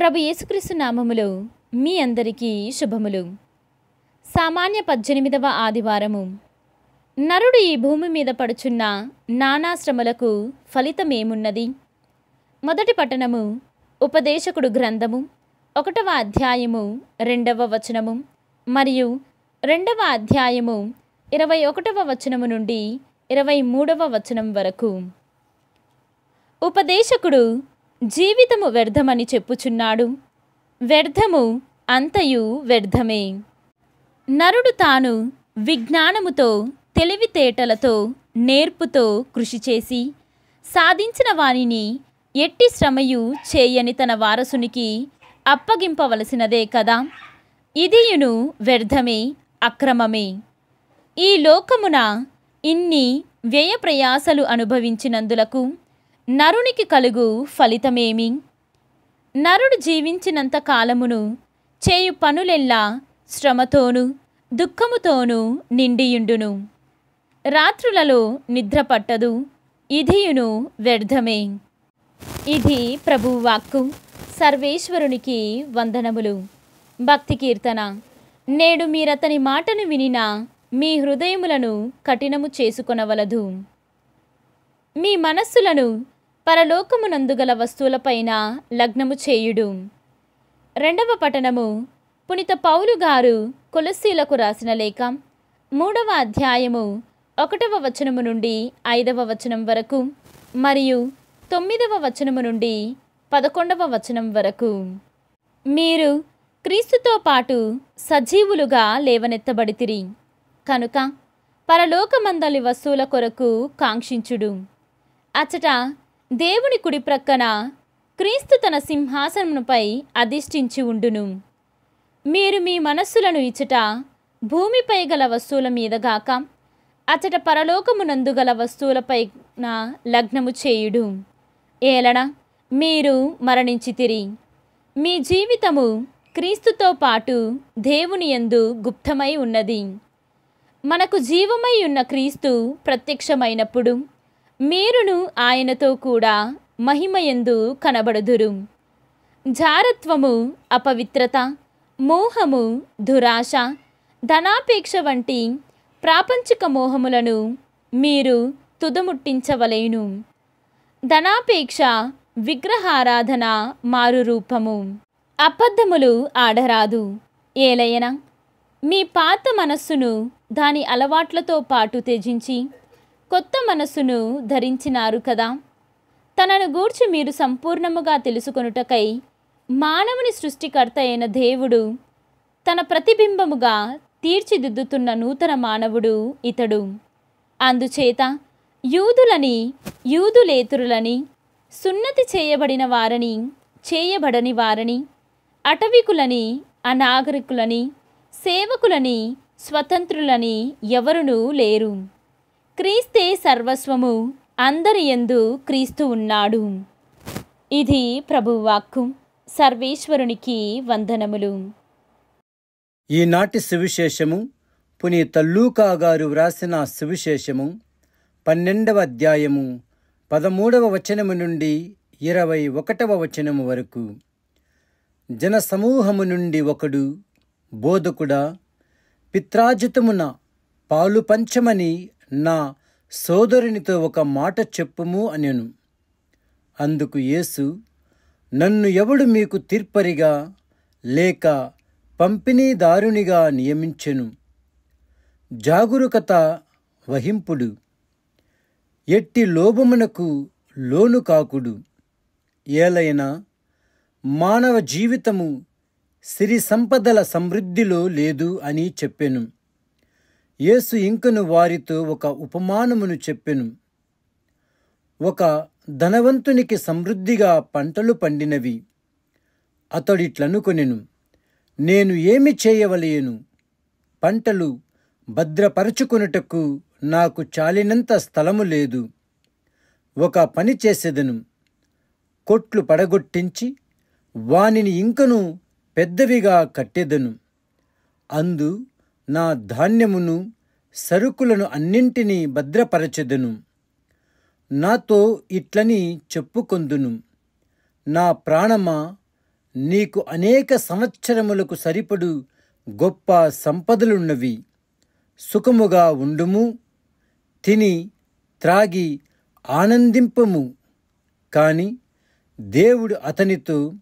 ప్రభు యేసుక్రీస్తు నామములో మీ అందరికీ శుభములు. సామాన్య 18వ ఆదివారము. నరుడు ఈ భూమి మీద పడుచున్న నానా శ్రమలకు ఫలితమేమున్నది? మొదటి పట్టణము ఉపదేశకుడు గ్రంథము 1వ అధ్యాయము 2వ వచనము మరియు 2వ అధ్యాయము 21వ వచనము నుండి 23వ వచనం వరకు. ఉపదేశకుడు జీవితము వ్యర్థమని చెప్పుచున్నాడు. వ్యర్థము అంతయు వ్యర్థమే. నరుడు తాను విజ్ఞానముతో, తెలివితేటలతో, నేర్పుతో కృషి చేసి సాధించిన వానిని ఎట్టి శ్రమయు చేయని తన వారసునికి అప్పగింపవలసినదే కదా. ఇదియును వ్యర్థమే, అక్రమమే. ఈ లోకమున ఇన్ని వ్యయ ప్రయాసలు అనుభవించినందులకు నరునికి కలుగు ఫలితమేమి? నరుడు జీవించినంత కాలమును చేయు పనులెల్లా శ్రమతోనూ దుఃఖముతోనూ నిండియుండును. రాత్రులలో నిద్ర పట్టదు. ఇదియును వ్యర్థమే. ఇది ప్రభువు వాక్కు. సర్వేశ్వరునికి వందనములు. భక్తి కీర్తన. నేడు మీరతని మాటను వినినా మీ హృదయములను కఠినము చేసుకొనవలదు. మీ మనస్సులను పరలోకమునందుగల వస్తువులపైన లగ్నము చేయుడు. 2వ పట్టణము పునీత పౌలు గారు కొలస్సీలకు రాసిన లేఖ 3వ అధ్యాయము 1వ వచనము నుండి 5వ వచనం వరకు మరియు 9వ వచనము నుండి 11వ వచనం వరకు. మీరు క్రీస్తుతో పాటు సజీవులుగా లేవనెత్తబడితిరి కనుక పరలోకమందలి వస్తువుల కొరకు కాంక్షించుడు. అచట దేవుని కుడి ప్రక్కన క్రీస్తు తన సింహాసనముపై అధిష్ఠించి ఉండును. మీరు మీ మనస్సులను ఇచ్చట భూమిపై గల వస్తువుల మీదగాక అచట పరలోకమునందు గల వస్తువులపైన లగ్నము చేయుడు. ఏలన మీరు మరణించితిరి. మీ జీవితము క్రీస్తుతో పాటు దేవుని యందు గుప్తమై ఉన్నది. మనకు జీవమై ఉన్న క్రీస్తు ప్రత్యక్షమైనప్పుడు మీరును ఆయనతో కూడా మహిమయందు కనబడుదురు. జారత్వము, అపవిత్రత, మోహము, దురాశ, ధనాపేక్ష వంటి ప్రాపంచిక మోహములను మీరు తుదముట్టించవలెను. ధనాపేక్ష విగ్రహారాధన మారు రూపము. అబద్ధములు ఆడరాదు. ఏలయన మీ పాత మనస్సును దాని అలవాట్లతో పాటు త్యజించి కొత్త మనస్సును ధరించినారు కదా. తనను గూర్చి మీరు సంపూర్ణముగా తెలుసుకొనుటకై మానవుని సృష్టికర్త అయిన దేవుడు తన ప్రతిబింబముగా తీర్చిదిద్దుతున్న నూతన మానవుడు ఇతడు. అందుచేత యూదులని యూదులేతరులని, సున్నతి చేయబడిన వారని చేయబడని వారని, అటవికులని అనాగరికులని, సేవకులని స్వతంత్రులని ఎవరునూ లేరు. క్రీస్తే సర్వస్వము. అందరి యందు క్రీస్తు ఉన్నాడు. ఇది ప్రభువు వాక్కు. సర్వేశ్వరునికి వందనములు. ఈనాటి సువిశేషము పునీత లూకా గారు వ్రాసిన సువిశేషము 12వ అధ్యాయము 13వ వచనము నుండి 21వ వచనము వరకు. జనసమూహము నుండి ఒకడు, బోధకుడా, పిత్రాజితమున పాలు పంచమని నా సోదరునితో ఒక మాట చెప్పుము అనెను. అందుకు యేసు, నన్ను ఎవడు మీకు తీర్పరిగా లేక పంపిణీదారునిగా నియమించెను? జాగరూకత వహింపుడు. ఎట్టి లోభమునకు లోను కాకుడు. ఏలైనా మానవ జీవితము సిరి సంపదల సమృద్ధిలో లేదు అని చెప్పెను. యేసు ఇంకను వారితో ఒక ఉపమానమును చెప్పెను. ఒక ధనవంతునికి సమృద్ధిగా పంటలు పండినవి. అతడిట్లనుకొనెను, నేను ఏమి చేయవలెను? పంటలు భద్రపరచుకొనుటకు నాకు చాలినంత స్థలము లేదు. ఒక పని చేసెదను. కొట్లు పడగొట్టించి వానిని ఇంకను పెద్దవిగా కట్టెదను. అందు నా ధాన్యమును సరుకులను అన్నింటినీ భద్రపరచెదను. నాతో ఇట్లని చెప్పుకొందును, నా ప్రాణమా నీకు అనేక సంవత్సరములకు సరిపడు గొప్ప సంపదలున్నవి. సుఖముగా ఉండుము, తిని త్రాగి ఆనందింపము. కాని దేవుడు అతనితో,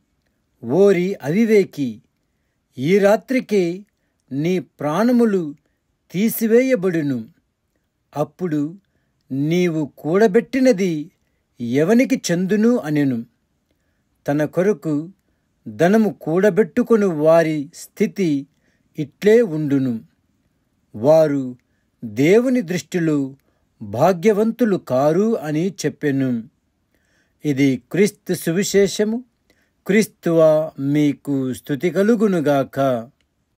ఓరి అవివేకి, ఈ రాత్రికే నీ ప్రాణములు తీసివేయబడును. అప్పుడు నీవు కూడబెట్టినది ఎవనికి చెందును అనెను. తన కొరకు ధనము కూడబెట్టుకొను వారి స్థితి ఇట్లే ఉండును. వారు దేవుని దృష్టిలో భాగ్యవంతులు కారు అని చెప్పెను. ఇది క్రీస్తు సువిశేషము. క్రీస్తువా మీకు స్తుతి కలుగునుగాక.